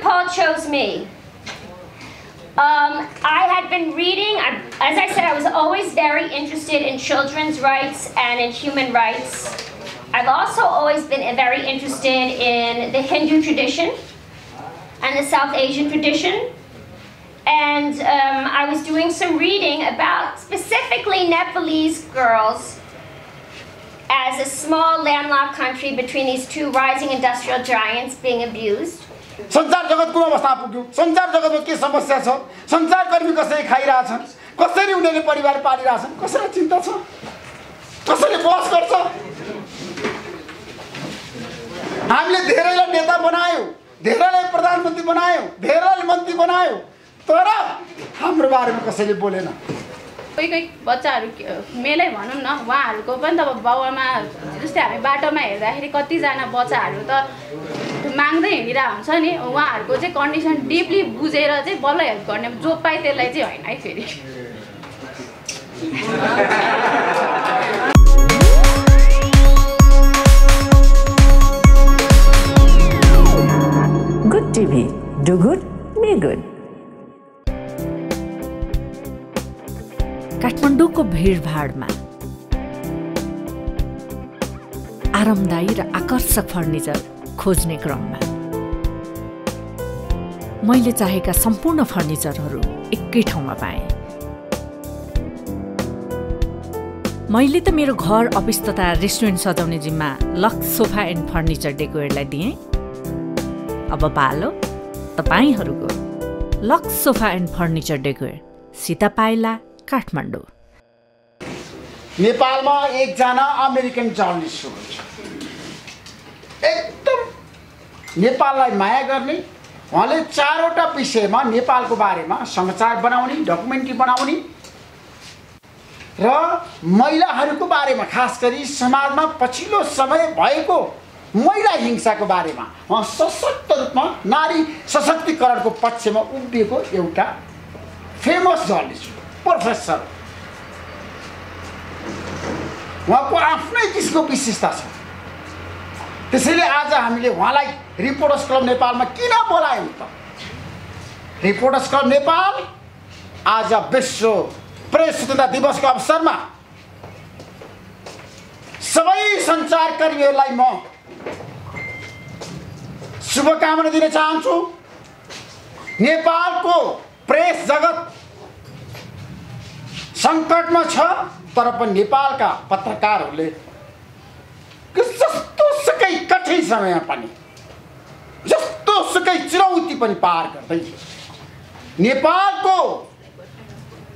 Paul chose me. I had been reading, as I said, I was always very interested in children's rights and in human rights. I've also always been very interested in the Hindu tradition and the South Asian tradition. And I was doing some reading about specifically Nepalese girls as a small landlocked country between these two rising industrial giants being abused. संसार जगत कुन अवस्था पुग्यो संसार जगतमा के समस्या छ संसारकर्मी कसरी खाइराछन् कसरी उनीहरुले परिवार पालिराछन् कसैलाई चिन्ता छ कसैले बहस गर्छ हामीले धेरैलाई नेता बनायौ धेरैलाई प्रधानमन्त्री बनायौ धेरैलाई मन्त्री बनायौ तर हाम्रो बारेमा कसैले बोलेन कोही बच्चाहरु मेलै भनौं न उहाँहरुको पनि त बाउआमा जस्तै हामी बाटोमा हेर्दाखेरि कति जना बच्चाहरु त माग्दै हिँडिरा हुन्छ नि उहाँहरुको चाहिँ कन्डिसन डीपली बुझेर चाहिँ बल्ल हेल्प गर्ने जो पाइ त्यसलाई चाहिँ हैन है फेरि Good TV. Do good, be good. काठमाडौँको भिडभाडमा आरामदायी र आकर्षक फर्निचर खोज्ने क्रममा मैले चाहेका सम्पूर्ण फर्निचरहरू एकै ठाउँमा पाएँ। मैले त मेरो घर अफिस तथा रेस्टुरेन्ट सजाउने जिम्मा लक्स सोफा एन्ड फर्निचर डेकोरलाई दिएँ। अब पालो तपाईहरुको Lux sofa and furniture decor Sitapaila Kathmandu. नेपालमा एकजना अमेरिकन जर्नलिस्ट हुनुहुन्छ एकदम नेपाललाई माया गर्ने उहाँले चारवटा विषयमा नेपालको बारेमा समाचार बनाउने डकुमेन्ट्री बनाउने र महिलाहरूको बारेमा खास गरी समाजमा पछिल्लो समय भएको महिला हिंसाको बारेमा उहाँ सशक्त रूपमा नारी सशक्तिकरणको पक्षमा उभिएको एउटा फेमस जर्नलिस्ट प्रोफेसर उहाँको आफ्नै किसिमको विशेषता छ। त्यसैले आज हामीले उहाँलाई रिपोर्टर्स क्लब नेपालमा किन बोलायौं त रिपोर्टर्स क्लब नेपाल आज विश्व प्रेस स्वतन्त्रता दिवसको अवसरमा सबै सञ्चारकर्मीहरूलाई म शुभकामना दिन चाहन्छु। नेपालको प्रेस जगत संकटमा छ तर पनि नेपालका पत्रकारहरूले जस्तो सुकै कठिन समयमा पनि जस्तो सुकै चुनौती पनि पार गर्दै नेपालको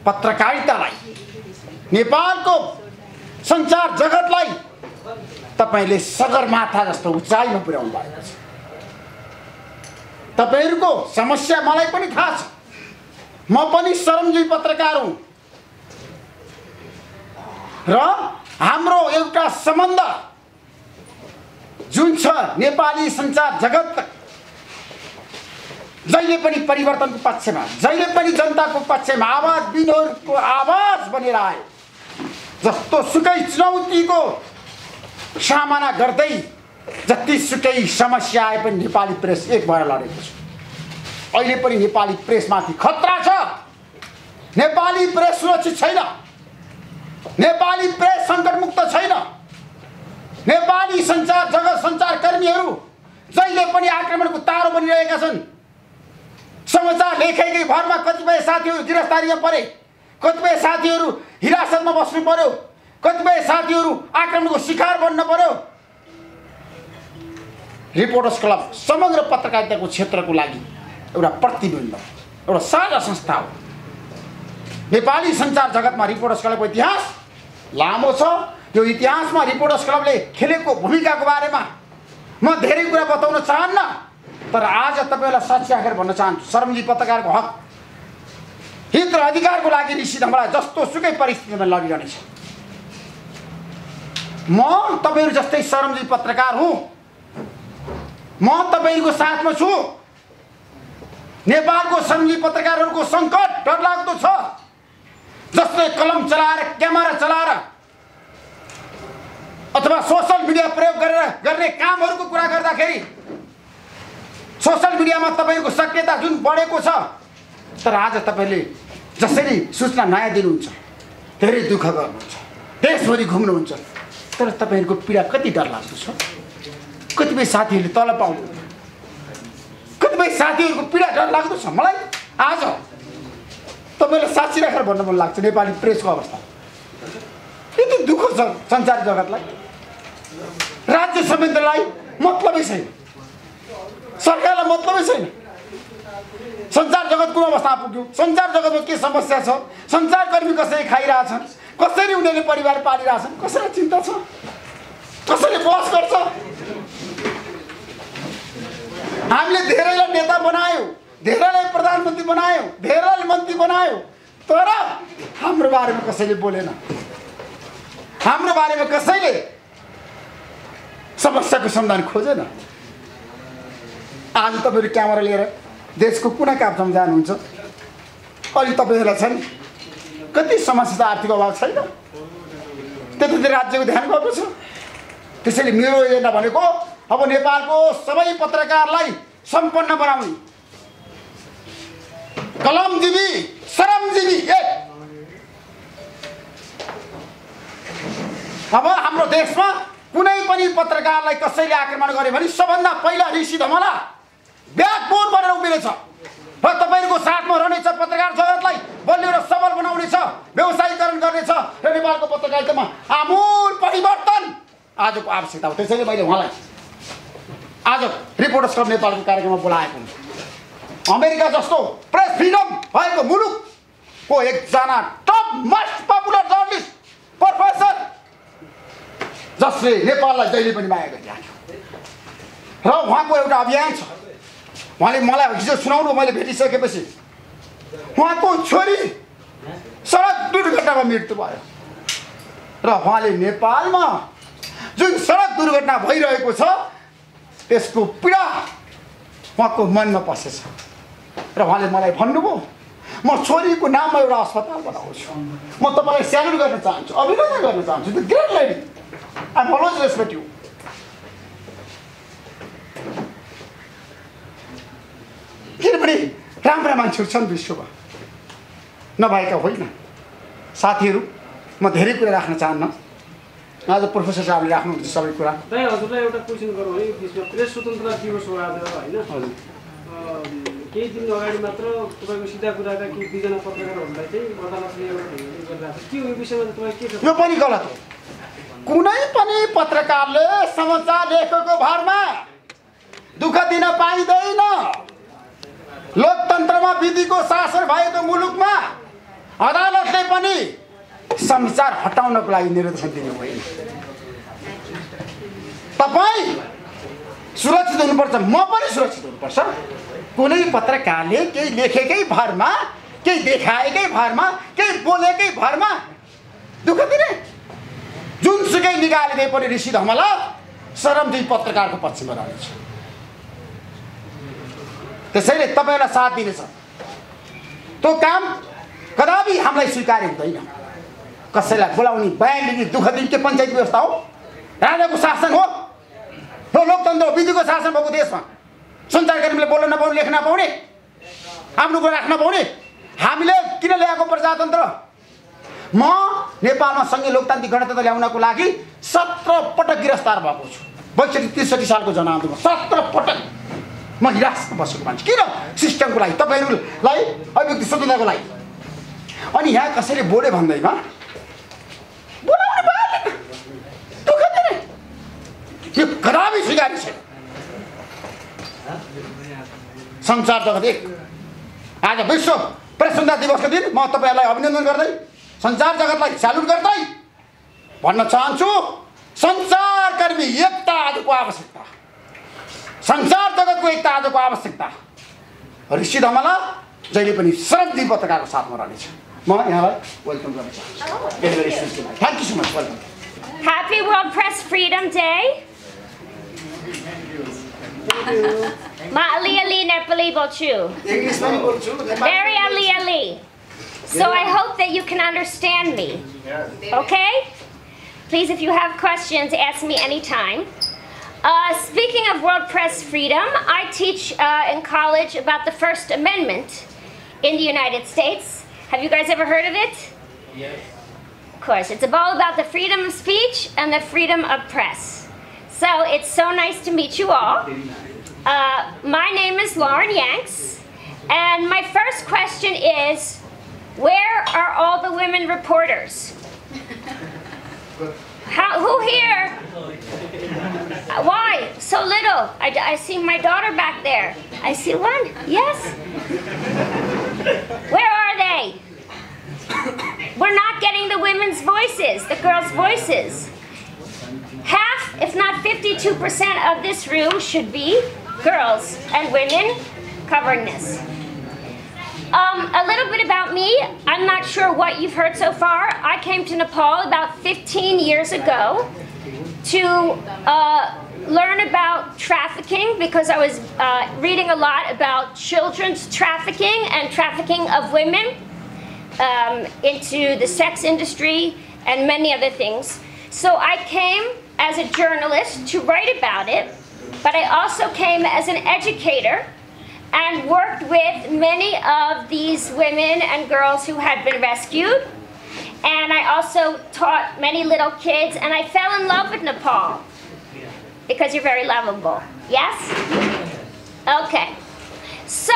पत्रकारितालाई नेपालको सञ्चार जगतलाई तपाईले सगरमाथा जस्तो उचाइमा पुर्याउनु भएको छ। तपाईहरुको समस्या मलाई पनि थाहा छ। म पनि श्रमजीवी पत्रकार हुँ र हाम्रो एउटा सम्बन्ध जुन छ नेपाली सञ्चार जगत जहिले पनि परिवर्तनको पक्षमा जहिले पनि जनताको पक्षमा आवाज दिनेहरुको आवाज बनेर आयो। जस्तो सुकै चुनौतीको सामना गर्दै जतिसुकै समस्या आए पनि नेपाली प्रेस एक भएर लडेको छ। अहिले पनि नेपाली प्रेसमाथि खतरा छ। नेपाली प्रेस सुरक्षित छैन। नेपाली प्रेस संकटमुक्त छैन। नेपाली सञ्चार जगत सञ्चारकर्मीहरू जहिले पनि आक्रमणको तारो बनिरहेका छन्। समाचार लेखेकै भरमा कतिपय साथीहरू गिरफ्तारीमा परे, कतिपय साथीहरू हिरासतमा बस्नु पर्यो, कतिपय साथीहरू आक्रमणको शिकार बन्न पर्यो। रिपोर्टर्स क्लब समग्र पत्रकारिताको क्षेत्रको लागि एउटा प्रतिबिम्ब एउटा साझा संस्था हो। नेपाली सञ्चार जगतमा रिपोर्टर्स क्लबको इतिहास लामो छ। यो इतिहासमा रिपोर्टर्स क्लबले खेलेको भूमिकाको बारेमा म धेरै कुरा बताउन चाहन्न, तर आज तपाईलाई साक्षी राखेर भन्न चाहन्छु श्रमजीवी पत्रकारको हक हित र अधिकारको लागि निश्चित हामीलाई जस्तो सुकै परिस्थितिमा लडिरहनेछ। म तपाईहरु जस्तै श्रमजीवी पत्रकार हुँ। म तपाईहरुको साथमा छु। नेपालको श्रमजीवी पत्रकारहरूको संकट डरलाग्दो छ। जसले कलम चलाएर क्यामेरा चलाएर अथवा सोशल मिडिया प्रयोग गरेर गर्ने कामहरुको कुरा गर्दाखेरि सोशल मिडियामा तपाईहरुको सक्रियता जुन बढेको छ तर आज तपाईले जसरी सूचना नयाँ दिनुहुन्छ धेरै दुःख गर्नुहुन्छ देशभरि घुम्नुहुन्छ तर तपाईहरुको पीडा कति डरलाग्दो छ कतिपय साथीहरुले तल पाउनु कतिपय साथीहरुको पीडा डरलाग्दो छ मलाई आज तपाईलाई साक्षी राखेर भन्न मन लाग्छ नेपाली प्रेसको अवस्था यति दुःख छ संसार जगतलाई राज्य संयन्त्रलाई मतलबै छैन सरकारलाई मतलबै छैन संचार जगत कुन अवस्था पुग्यो संचार जगतमा के समस्या छ संचारकर्मी कसरी खाइरहेछन् कसरी उनीहरूले परिवार पालिरहेछन् कसैलाई चिन्ता छ कसैले बहस गर्छ हामीले धेरैलाई नेता बनायौं धेरैलाई प्रधानमन्त्री बनायौं धेरैलाई मन्त्री बनायौं तर हाम्रो बारेमा कसैले बोलेन हाम्रो बारेमा कसैले समस्याको समाधान खोजेन आज तपाईहरु क्यामेरा लिएर देशको कुना काप्चामा जानुहुन्छ अनि तपाईहरुलाई छ नि कति समस्या आर्थिक अभाव छैन त्यति राज्यको ध्यान गर्नु छ त्यसैले मेरो एजेन्डा भनेको अब नेपालको सबै पत्रकारलाई सम्पन्न बनाउने कलमजीवी श्रमजीवी अब हाम्रो देशमा कुनै पनि पत्रकारलाई कसैले आक्रमण गर्यो भने सबभन्दा पहिला ऋषि धमला ब्याकबोन बनेर उभिनेछ र तपाईहरुको साथमा रहनेछ पत्रकार जगतलाई बलियो र सबल बनाउनेछ व्यवसायीकरण गर्नेछ र नेपालको पत्रकारितामा आमूल परिवर्तन आजको आवश्यकता हो त्यसैले मैले उहाँलाई आज रिपोर्टर्स क्लब नेपालको कार्यक्रममा बोलाएको हुँ अमेरिका जस्तो प्रेस फ्रिडम भएको मुलुकको एकजना टप मोस्ट पपुलर जर्नलिस्ट प्रोफेसर जसले नेपाललाई जहिले पनि माया गरिराख्यो र उहाँको एउटा अभियान छ उहाँले मलाई हिजो सुनाउनु मैले भेटिसकेपछि उहाँको छोरी सडक दुर्घटनामा मृत्यु भयो र उहाँले नेपालमा जुन सडक दुर्घटना भइरहेको छ त्यसको पीडा उहाँको मनमा पसेछ र उहाँले मलाई भन्नुभयो म छोरीको नाममा एउटा अस्पताल बनाउँछु म तपाईलाई स्यालुट गर्न चाहन्छु अभिनन्दन गर्न चाहन्छु the great lady I always respect यु किनभने राम्रा मान्छेहरू छन् विश्वमा नभएका होइन साथीहरू म धेरै कुरा राख्न चाहन्न आज प्रोफेसर साहबले राख्नुहुन्छ सबै कुरा हजुरलाई एउटा क्वेसन गरौँ है त्यसमा प्रेस स्वतन्त्रता दिवस हो आज होइन केही दिन अगाडि मात्र तपाईँको सिधा कुराका केही दुईजना पत्रकारहरूलाई चाहिँ अदालतले एउटा गरिरहेको छ के यो विषयमा तपाईँ के छ यो पनि गलत हो कुनै पनि पत्रकारले समाचार लेखेको भरमा दुःख दिन पाइँदैन लोकतन्त्रमा विधिको शासन भएको मुलुकमा अदालतले पनि समाचार हटाउनको लागि निर्देशन दिनु होइन तपाईँ सुरक्षित हुनुपर्छ म पनि सुरक्षित हुनुपर्छ कुनै पत्रकारले केही लेखेकै भरमा केही देखाएकै भरमा केही बोलेकै भरमा दुःख दिने जुनसुकै निकालिदिए पनि ऋषि धमला शरमजी पत्रकारको पक्षमा रहनेछ त्यसैले तपाईलाई साथ दिनेछ त्यो काम कदापि हामीलाई स्वीकार्य हुँदैन कसैलाई बोलाउने बयान लिने दुःख दिने के पञ्चायत व्यवस्था हो राजाको शासन हो लोकतन्त्र विधिको शासन भएको देशमा सञ्चारकर्मीले बोल्न नपाउने लेख्न नपाउने आफ्नो कुरा राख्न पाउने हामीले किन ल्याएको प्रजातन्त्र म नेपालमा सङ्घीय लोकतान्त्रिक गणतन्त्र ल्याउनको लागि 17 पटक गिरफ्तार भएको छु 62-63 सालको जनआन्दोलनमा 17 पटक म हिरासतमा बसेको मान्छे किन सिस्टमको लागि तपाईहरुलाई अभिव्यक्ति स्वतन्त्रताको लागि अनि यहाँ कसैले बोले भन्दैमा बोलाउनु पाएन दुःख दिने यो कदापि स्वीकार्य छैन संसार जगत एक आज विश्व प्रेस स्वतन्त्रता दिवसको दिन म तपाईहरुलाई अभिनन्दन गर्दै संचार जगतलाई स्यालुट गर्दै भन्न चाहन्छु संचारकर्मी एकता आजको आवश्यकता संचार जगतको एकता आजको आवश्यकता ऋषि धमला जहिले पनि श्रमजीवी पत्रकारको साथमा रहनेछ म यहाँलाई वेलकम गर्न चाहन्छु thank you so much welcome Happy World Press Freedom Day. Ma ali ali nepali bochu. English पनि बोल्छु Very ali ali. So I hope that you can understand me. Okay? Please, if you have questions, ask me anytime. Speaking of world press freedom, I teach in college about the First Amendment in the United States. Have you guys ever heard of it? Yes. Of course, it's all about the freedom of speech and the freedom of press. So it's so nice to meet you all. My name is Lauren Yanks, and my first question is, where are all the women reporters? Who here? Why? So little. I see my daughter back there. I see one. Yes? Where are they? We're not getting the women's voices, the girls' voices. Half, if not 52% of this room should be girls and women covering this. A little bit about me. I'm not sure what you've heard so far. I came to Nepal about 15 years ago to learn about trafficking because I was reading a lot about children's trafficking and trafficking of women into the sex industry and many other things. So I came as a journalist to write about it, but I also came as an educator and worked with many of these women and girls who had been rescued. And I also taught many little kids, and I fell in love with Nepal because you're very lovable. Yes? Okay. So,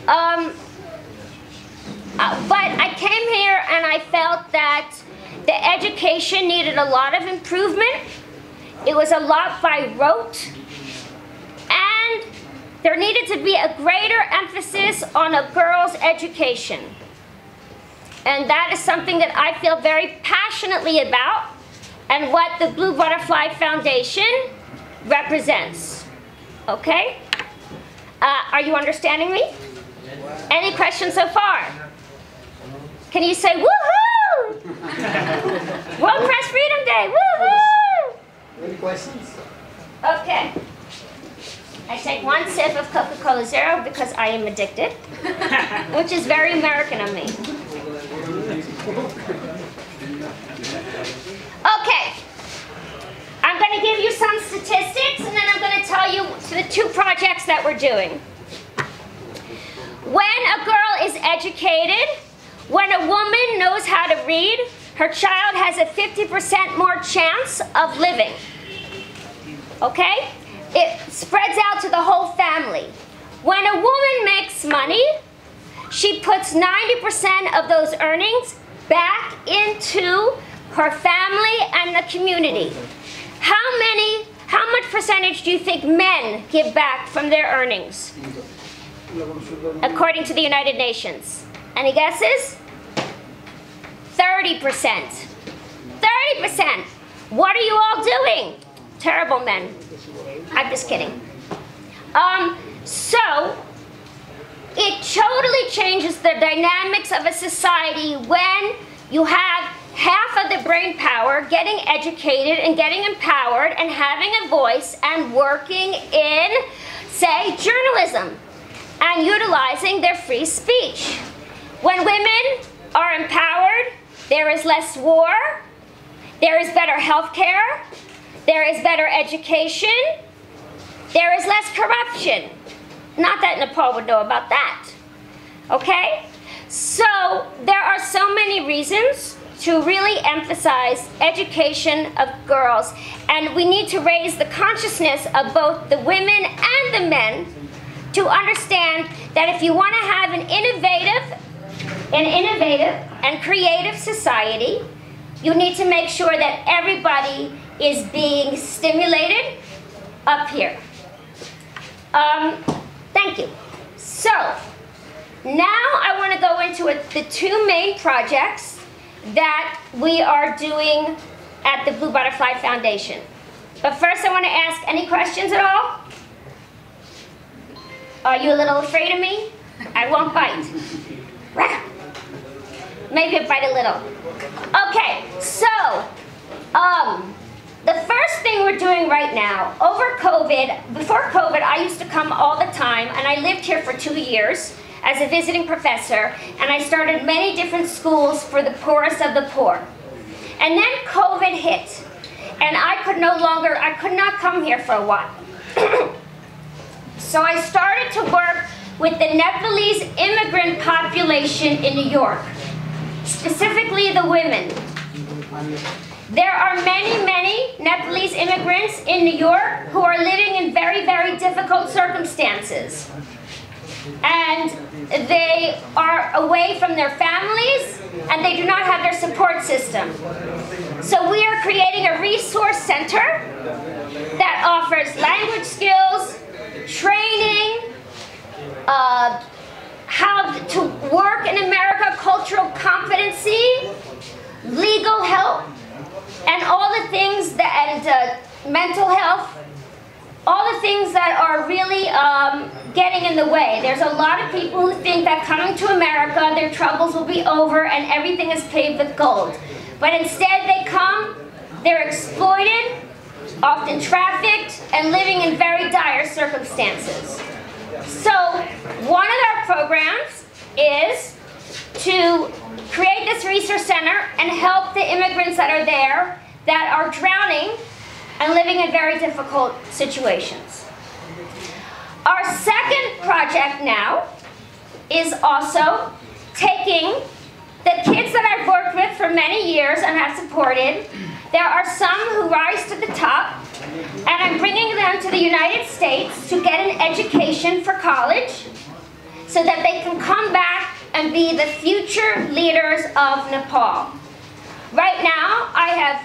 but I came here and I felt that the education needed a lot of improvement. It was a lot by rote, and there needed to be a greater emphasis on a girl's education. And that is something that I feel very passionately about and what the Blue Butterfly Foundation represents. Okay? Are you understanding me? Any questions so far? Can you say, woohoo! World Press Freedom Day, woohoo! Any questions? Okay. I take one sip of Coca-Cola Zero because I am addicted, which is very American of me. Okay. I'm going to give you some statistics, and then I'm going to tell you the 2 projects that we're doing. When a girl is educated, when a woman knows how to read, her child has a 50% more chance of living. Okay? It spreads out to the whole family. When a woman makes money, she puts 90% of those earnings back into her family and the community. How much percentage do you think men give back from their earnings? According to the United Nations. Any guesses? 30%. 30%. What are you all doing? Terrible men. I'm just kidding. So, it totally changes the dynamics of a society when you have half of the brain power getting educated and getting empowered and having a voice and working in, say, journalism and utilizing their free speech. When women are empowered, there is less war, there is better health care, there is better education, there is less corruption. Not that Nepal would know about that. Okay? So there are so many reasons to really emphasize education of girls, and we need to raise the consciousness of both the women and the men to understand that if you want to have an innovative and creative society, you need to make sure that everybody is being stimulated up here. Thank you. So, now I want to go into the 2 main projects that we are doing at the Blue Butterfly Foundation. But first I want to ask, any questions at all? Are you a little afraid of me? I won't bite. Maybe I bite a little. Okay, so, the first thing we're doing right now, before COVID, I used to come all the time, and I lived here for 2 years as a visiting professor, and I started many different schools for the poorest of the poor. And then COVID hit, and I could not come here for a while. So I started to work with the Nepalese immigrant population in New York, specifically the women. There are many, many Nepalese immigrants in New York who are living in very, very difficult circumstances. And they are away from their families, and they do not have their support system. So we are creating a resource center that offers language skills, training, how to work in America, cultural competency, legal help, and all the things that, and mental health, all the things that are really getting in the way. There's a lot of people who think that coming to America, their troubles will be over and everything is paved with gold. But instead they come, they're exploited, often trafficked, and living in very dire circumstances. So one of our programs is to create this resource center and help the immigrants that are there that are drowning and living in very difficult situations. Our second project now is also taking the kids that I've worked with for many years and have supported. There are some who rise to the top, and I'm bringing them to the United States to get an education for college so that they can come back and be the future leaders of Nepal. Right now, I have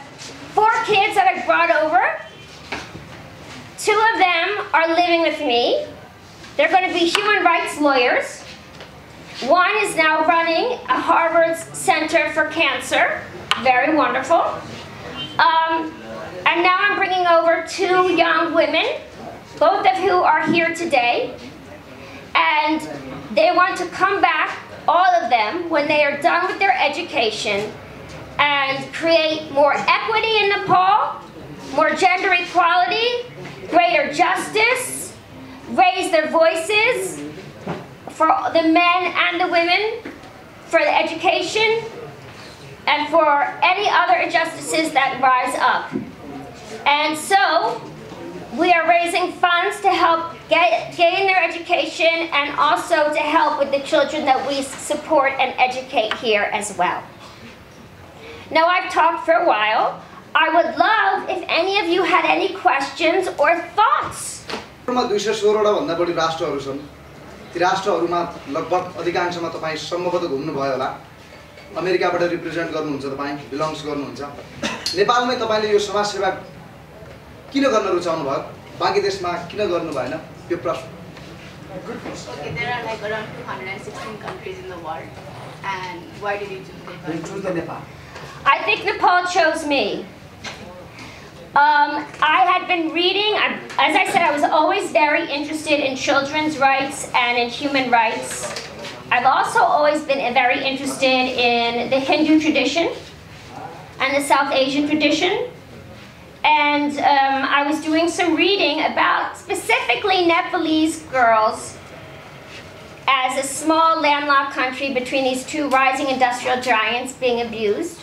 4 kids that I've brought over. 2 of them are living with me. They're going to be human rights lawyers. One is now running a Harvard Center for Cancer. Very wonderful. And now I'm bringing over 2 young women, both of who are here today. And they want to come back, all of them, when they are done with their education, and create more equity in Nepal, more gender equality, greater justice, raise their voices for the men and the women, for the education, and for any other injustices that rise up. And so we are raising funds to help gain their education and also to help with the children that we support and educate here as well. Now I've talked for a while. I would love if any of you had any questions or thoughts. 216 भन्दा बढी राष्ट्रहरू छन्। ती राष्ट्रहरूमा लगभग अधिकांशमा तपाई सम्भवतः घुम्नु भयो होला। अमेरिकाबाट रिप्रेजेन्ट गर्नुहुन्छ तपाई, बिलोङ्स गर्नुहुन्छ। नेपालमै तपाईले यो समाज सेवा किन गर्न रुचाउनु भयो? बाँकी देशमा किन गर्नु भएन? यो प्रश्न। Okay, there are like around 216 countries in the world, and why did you choose Nepal? I think Nepal chose me. I had been reading, as I said, I was always very interested in children's rights and in human rights. I've also always been very interested in the Hindu tradition and the South Asian tradition. And I was doing some reading about specifically Nepalese girls as a small landlocked country between these 2 rising industrial giants being abused.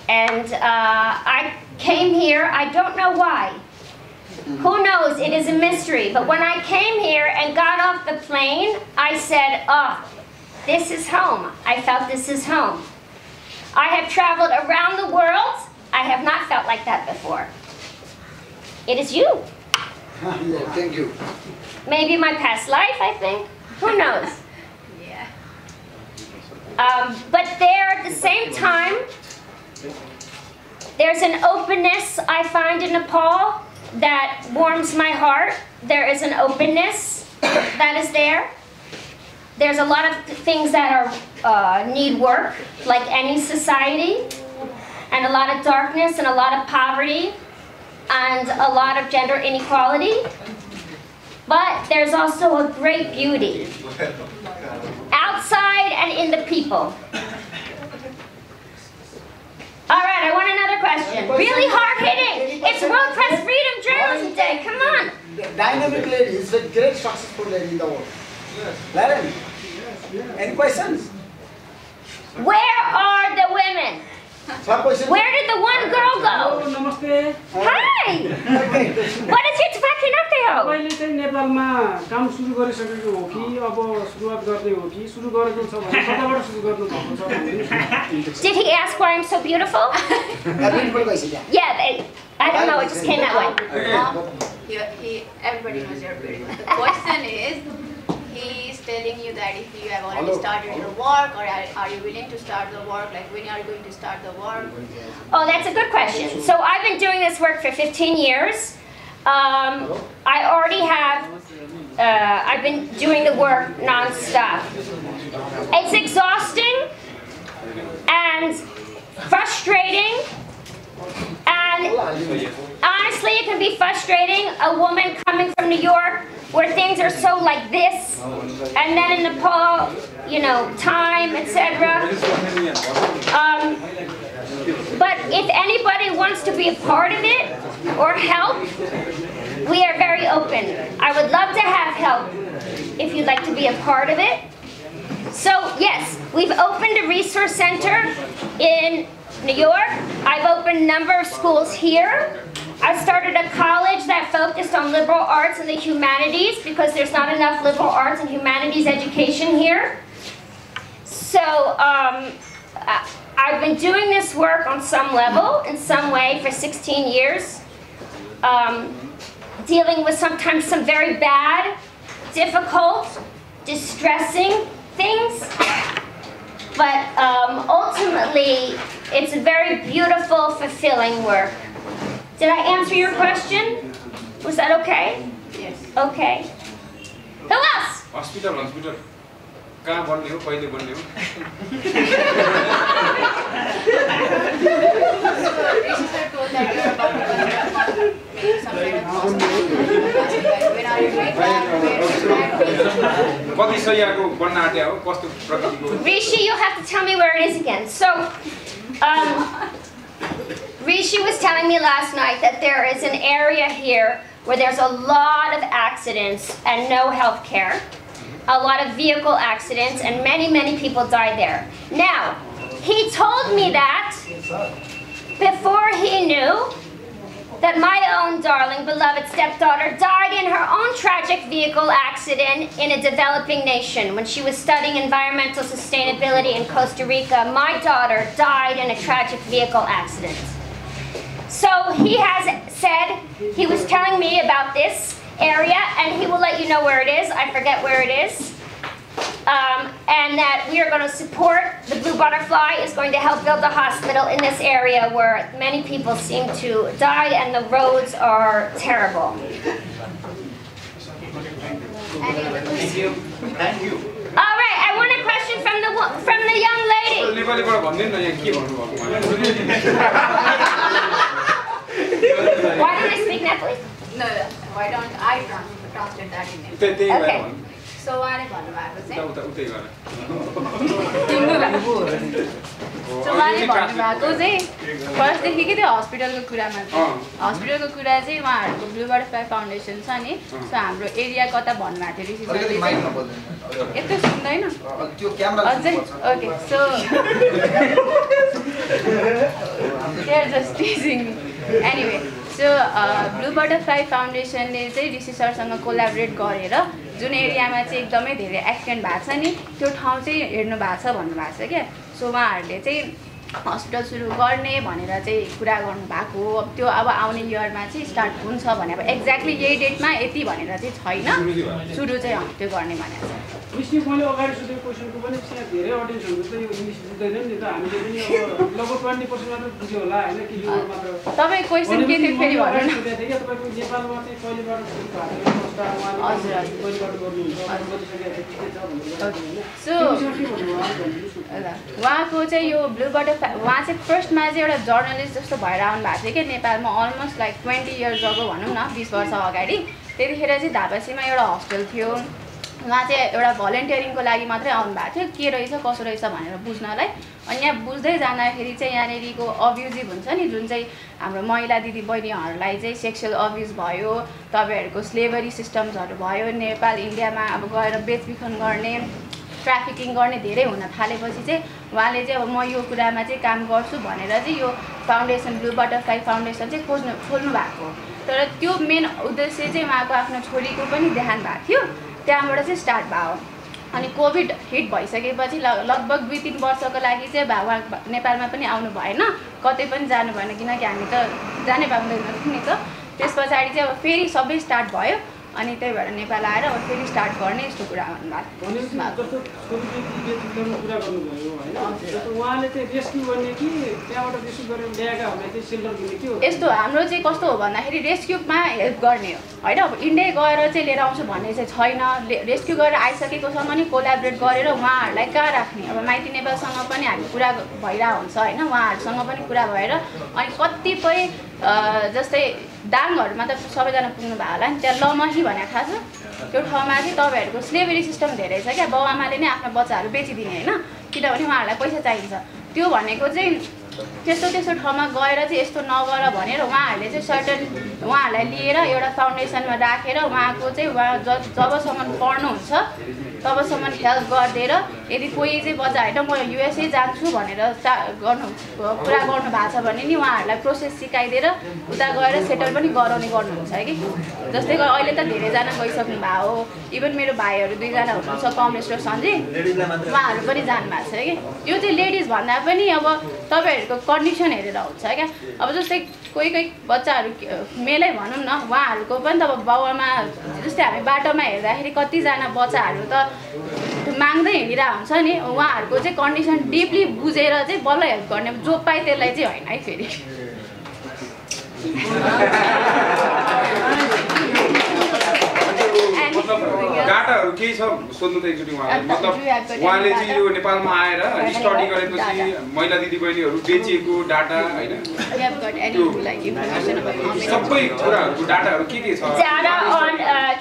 And I came here, I don't know why. Who knows, it is a mystery. But when I came here and got off the plane, I said, oh, this is home. I felt this is home. I have traveled around the world. I have not felt like that before. It is you. Thank you. Maybe my past life, I think. Who knows? Yeah. But there, at the same time, there's an openness I find in Nepal that warms my heart. There is an openness that is there. There's a lot of things that are need work, like any society, and a lot of darkness and a lot of poverty and a lot of gender inequality. But there's also a great beauty outside and in the people. All right, I want another question. Really hard-hitting. It's World Press Freedom Journalism Day. Come on. Dynamic lady is a great successful lady in the world. Larry, any questions? Where are the women? Where did the one girl go? नमस्ते Hi! What is it talking up there? तपाईँले चाहिँ नेपालमा काम सुरु गरिसकेको हो कि अब सुरुवात गर्ने हो कि सुरु गरेको छ भने कताबाट सुरु गर्नु भएको छ भन्दिनुहोस्। Did he ask why I'm so beautiful? Yeah, I don't know, it just came that way. Everybody knows you're beautiful. The question is, he is telling you that if you have already started your work, or are you willing to start the work, like when are you going to start the work? Oh, that's a good question. So I've been doing this work for 15 years. I already have, I've been doing the work non-stop. It's exhausting and frustrating, and honestly it can be frustrating, a woman coming from New York where things are so like this, and then in Nepal, you know, time, etc. But if anybody wants to be a part of it or help, we are very open. I would love to have help if you'd like to be a part of it. So yes, we've opened a resource center in New York. I've opened a number of schools here. I started a college that focused on liberal arts and the humanities because there's not enough liberal arts and humanities education here. So I've been doing this work on some level, in some way, for 16 years, dealing with sometimes some very bad, difficult, distressing things. But ultimately, it's a very beautiful, fulfilling work. Did I answer your question? Was that okay? Yes. Okay. Who else? Hospital. कहाँ बन्ने हो कहिले बन्ने हो Researcher told that you're about to make some kind of hospital. When are you doing that? कति सयको बन्न आँट्या हो कस्तो प्रकृतिको Rishi, you'll have to tell me where it is again. So, Rishi was telling me last night that there is an area here where there's a lot of accidents and no health care, a lot of vehicle accidents, and many, many people died there. Now, he told me that before he knew that my own darling, beloved stepdaughter died in her own tragic vehicle accident in a developing nation. When she was studying environmental sustainability in Costa Rica, my daughter died in a tragic vehicle accident. So he has said, he was telling me about this area, and he will let you know where it is. I forget where it is. And that we are going to support, the Blue Butterfly is going to help build a hospital in this area where many people seem to die and the roads are terrible. Thank you. Thank you. All right, I want a question from the young lady. Why don't I speak Nepalese? No, why don't I translate that in English? Okay. So उहाँले भन्नुभएको चाहिँ फर्स्टदेखि के त्यो हस्पिटलको कुरामा हस्पिटलको कुरा चाहिँ उहाँहरूको ब्लू बटरफ्लाई फाउन्डेसन छ नि सो हाम्रो एरिया कता भन्नुभएको थियो यस्तो सुन्दैन अझै okay so they are just teasing me anyway so blue butterfly फाउन्डेसनले चाहिँ ऋषि सरसँग कोलाबोरेट गरेर जुन एरियामा चाहिँ एकदमै धेरै एक्सिडेन्ट भएको छ नि त्यो ठाउँ चाहिँ हेर्नु भएको छ भन्नुभएको छ क्या सो उहाँहरूले चाहिँ हस्पिटल सुरु गर्ने भनेर चाहिँ कुरा गर्नुभएको हो अब त्यो अब आउने इयरमा चाहिँ स्टार्ट हुन्छ भने अब एक्ज्याक्टली यही डेटमा यति भनेर चाहिँ छैन सुरु चाहिँ त्यो गर्ने भनेको छ मिस्टी मैले अगाडि सोधेको क्वेसनको पनि यहाँ धेरै अडियन्सहरू त यो इङ्ग्लिस बुझ्दैन नि त हामीले पनि अब लगभग 20% मात्र बुझ्यो होला हैन कि यो मात्र तपाईँ क्वेसन के थियो फेरि भन्नु न तपाईँको नेपालमा चाहिँ कहिलेबाट सुरु भएको संस्था उहाँले कहिलेबाट गर्नुहुन्छ सो उहाँको चाहिँ यो ब्लू बटरफ्लाई उहाँ चाहिँ फर्स्टमा चाहिँ एउटा जर्नलिस्ट जस्तो भएर आउनु भएको थियो कि नेपालमा अलमोस्ट लाइक 20 इयर्स अगो भनौँ न 20 वर्ष अगाडि त्यतिखेर चाहिँ धापासीमा एउटा हस्टेल थियो उहाँ चाहिँ एउटा भलेन्टियरिङको लागि मात्रै आउनु भएको थियो के रहेछ कसो रहेछ भनेर बुझ्नलाई अनि यहाँ बुझ्दै जाँदाखेरि चाहिँ यहाँनिरको अब्युजिभ हुन्छ नि जुन चाहिँ हाम्रो महिला दिदी बहिनीहरूलाई चाहिँ सेक्सुअल अब्युज भयो तपाईँहरूको स्लेभरी सिस्टम्सहरू भयो नेपाल इन्डियामा अब गएर बेचबिखन गर्ने ट्राफिकिङ गर्ने धेरै हुन थालेपछि चाहिँ उहाँले चाहिँ अब म यो कुरामा चाहिँ काम गर्छु भनेर चाहिँ यो फाउन्डेसन ब्लू बटरफ्लाई फाउन्डेसन चाहिँ खोल्नु भएको। तर त्यो मेन उद्देश्य चाहिँ उहाँको आफ्नो छोरीको पनि देहान्त भएको थियो, त्यहाँबाट चाहिँ स्टार्ट भयो। अनि कोभिड हिट भइसकेपछि लगभग 2-3 वर्षको लागि चाहिँ उहाँ नेपालमा पनि आउनु भएन, कतै पनि जानु भएन, किनकि हामी त जानै पाउँदैनौँ नि त। त्यस पछाडि चाहिँ अब फेरि सबै स्टार्ट भयो, अनि त्यही भएर नेपाल आएर अब फेरि स्टार्ट गर्ने यस्तो कुरा यस्तो हाम्रो चाहिँ कस्तो हो भन्दाखेरि रेस्क्युमा हेल्प गर्ने हो होइन। अब इन्डिया गएर चाहिँ लिएर आउँछु भन्ने चाहिँ छैन, रेस्क्यु गरेर आइसकेकोसँग नि कोलाबरेट गरेर उहाँहरूलाई कहाँ राख्ने। अब माइती नेपालसँग पनि हामी कुरा भइरहेको हुन्छ होइन, उहाँहरूसँग पनि कुरा भएर अनि कतिपय जस्तै दाङहरूमा त सबैजना पुग्नु भएको होला नि, त्यहाँ लमही भनेर थाहा छ, त्यो ठाउँमा चाहिँ तपाईँहरूको स्लेभरी सिस्टम धेरै छ क्या, बाउआमाले नै आफ्नो बच्चाहरू बेचिदिने होइन, किनभने उहाँहरूलाई पैसा चाहिन्छ। त्यो भनेको चाहिँ त्यस्तो ठाउँमा गएर चाहिँ यस्तो नगर भनेर उहाँहरूले चाहिँ सर्टन उहाँहरूलाई लिएर एउटा फाउन्डेसनमा राखेर उहाँको चाहिँ उहाँ जबसम्म पढ्नुहुन्छ तबसम्म हेल्प गरिदिएर यदि कोही चाहिँ बच्चा होइन म युएसए जान्छु भनेर कुरा गर्नु भएको छ भने नि उहाँहरूलाई प्रोसेस सिकाइदिएर उता गएर सेटल पनि गराउने गर्नुहुन्छ कि। जस्तै अहिले त धेरैजना गइसक्नु भएको हो, इभन मेरो भाइहरू 2जना हुनुहुन्छ कमलेश र सञ्जय, उहाँहरू पनि जानुभएको छ कि। यो चाहिँ लेडिज भन्दा पनि अब तपाईँहरूको कन्डिसन हेरेर हुन्छ क्या। अब जस्तै कोही बच्चाहरू मेलै भनौँ न, उहाँहरूको पनि त अब बाउआमा जस्तै हामी बाटोमा हेर्दाखेरि कतिजना बच्चाहरू त माग्दै हिँडिरहेको हुन्छ नि, उहाँहरूको चाहिँ कन्डिसन डिपली बुझेर चाहिँ बल्ल हेल्प गर्ने, जो पाए त्यसलाई चाहिँ होइन है फेरि। डाटाहरू केही छ सोध्नु त एकचोटि उहाँलाई, मतलब उहाँले चाहिँ यो नेपालमा आएर स्टडी गरेपछि महिला दिदीबहिनीहरू बेचिएको डाटा होइन सबै कुराहरूको डाटाहरू के छ? Data on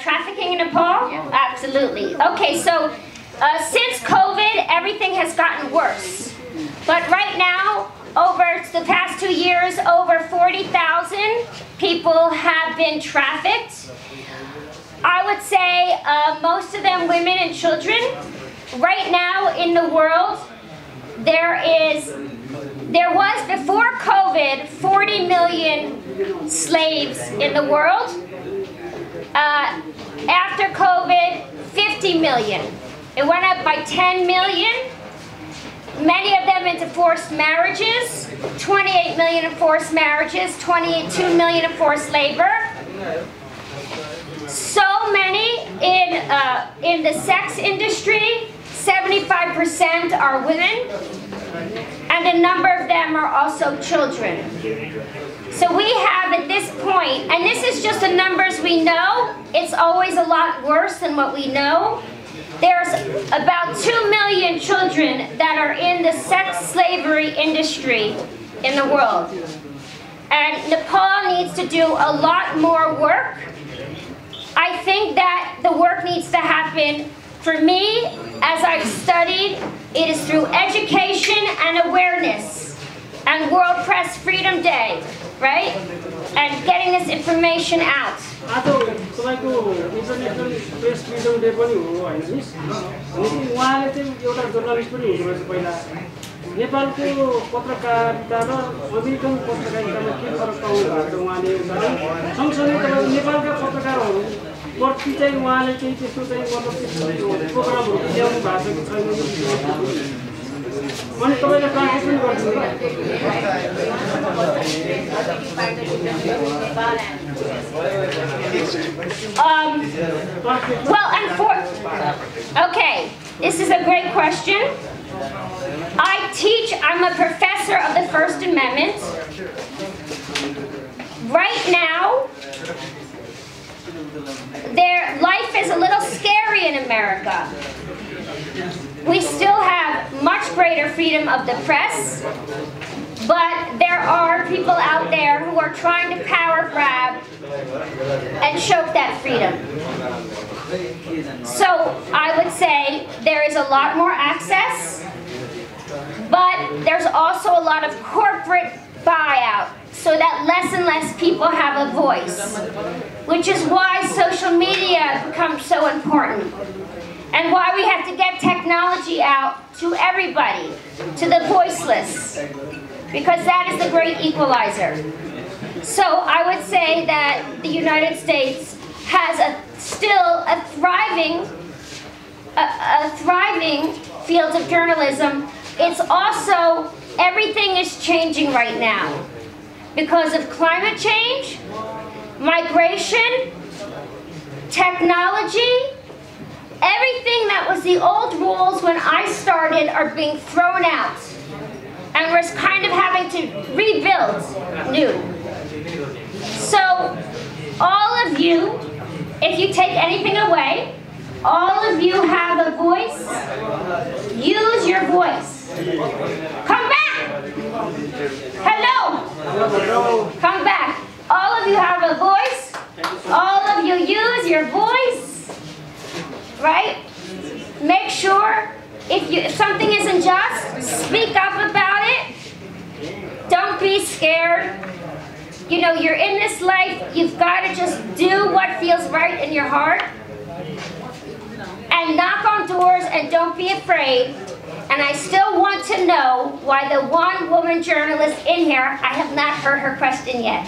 trafficking in Nepal? Absolutely. Okay, so since COVID, everything has gotten worse. But right now, over the past 2 years, over 40,000 people have been trafficked. I would say most of them women and children. Right now in the world, there was before COVID 40 million slaves in the world. After COVID, 50 million. It went up by 10 million. Many of them into forced marriages, 28 million in forced marriages, 22 million in forced labor. So many in the sex industry, 75% are women, and a number of them are also children. So we have at this point, and this is just the numbers we know, it's always a lot worse than what we know. There's about 2 million children that are in the sex slavery industry in the world. And Nepal needs to do a lot more work. I think that the work needs to happen, for me, as I've studied, it is through education and awareness and World Press Freedom Day, right? And getting this information out. आज तपाईँको international press freedom day पनि हो होइन miss, अनि उहाँले चाहिँ एउटा journalist पनि हुनुहुँदो रहेछ पहिला। नेपालको पत्रकारिता र अमेरिकन पत्रकारितामा के फरक पाउनु भएको छ उहाँले एउटा, सँगसँगै तपाईँ नेपालका पत्रकारहरू प्रति चाहिँ उहाँले चाहिँ त्यस्तो चाहिँ मतलब प्रोग्रामहरू ल्याउनु भएको छ कि छैन, अनि तपाईँले प्राक्टिस पनि गर्नुहुन्छ? Okay, this is a great question. I'm a professor of the First Amendment. Right now, life is a little scary in America. We still have much greater freedom of the press, but there are people out there who are trying to power grab and choke that freedom. So I would say there is a lot more access, but there's also a lot of corporate buyout, so that less and less people have a voice, which is why social media becomes so important. and why we have to get technology out to everybody, to the voiceless, because that is the great equalizer. So I would say that the United States has still a thriving field of journalism. It's also, everything is changing right now because of climate change, migration, technology. Everything that was the old rules when I started are being thrown out, and we're kind of having to rebuild new. So all of you, if you take anything away, all of you have a voice. Use your voice. Come back. Hello. Come back. All of you have a voice. All of you use your voice. Right? Make sure if something isn't just, speak up about it. Don't be scared. You know, you're in this life, you've got to just do what feels right in your heart. And knock on doors and don't be afraid. And I still want to know why the one woman journalist in here, I have not heard her question yet.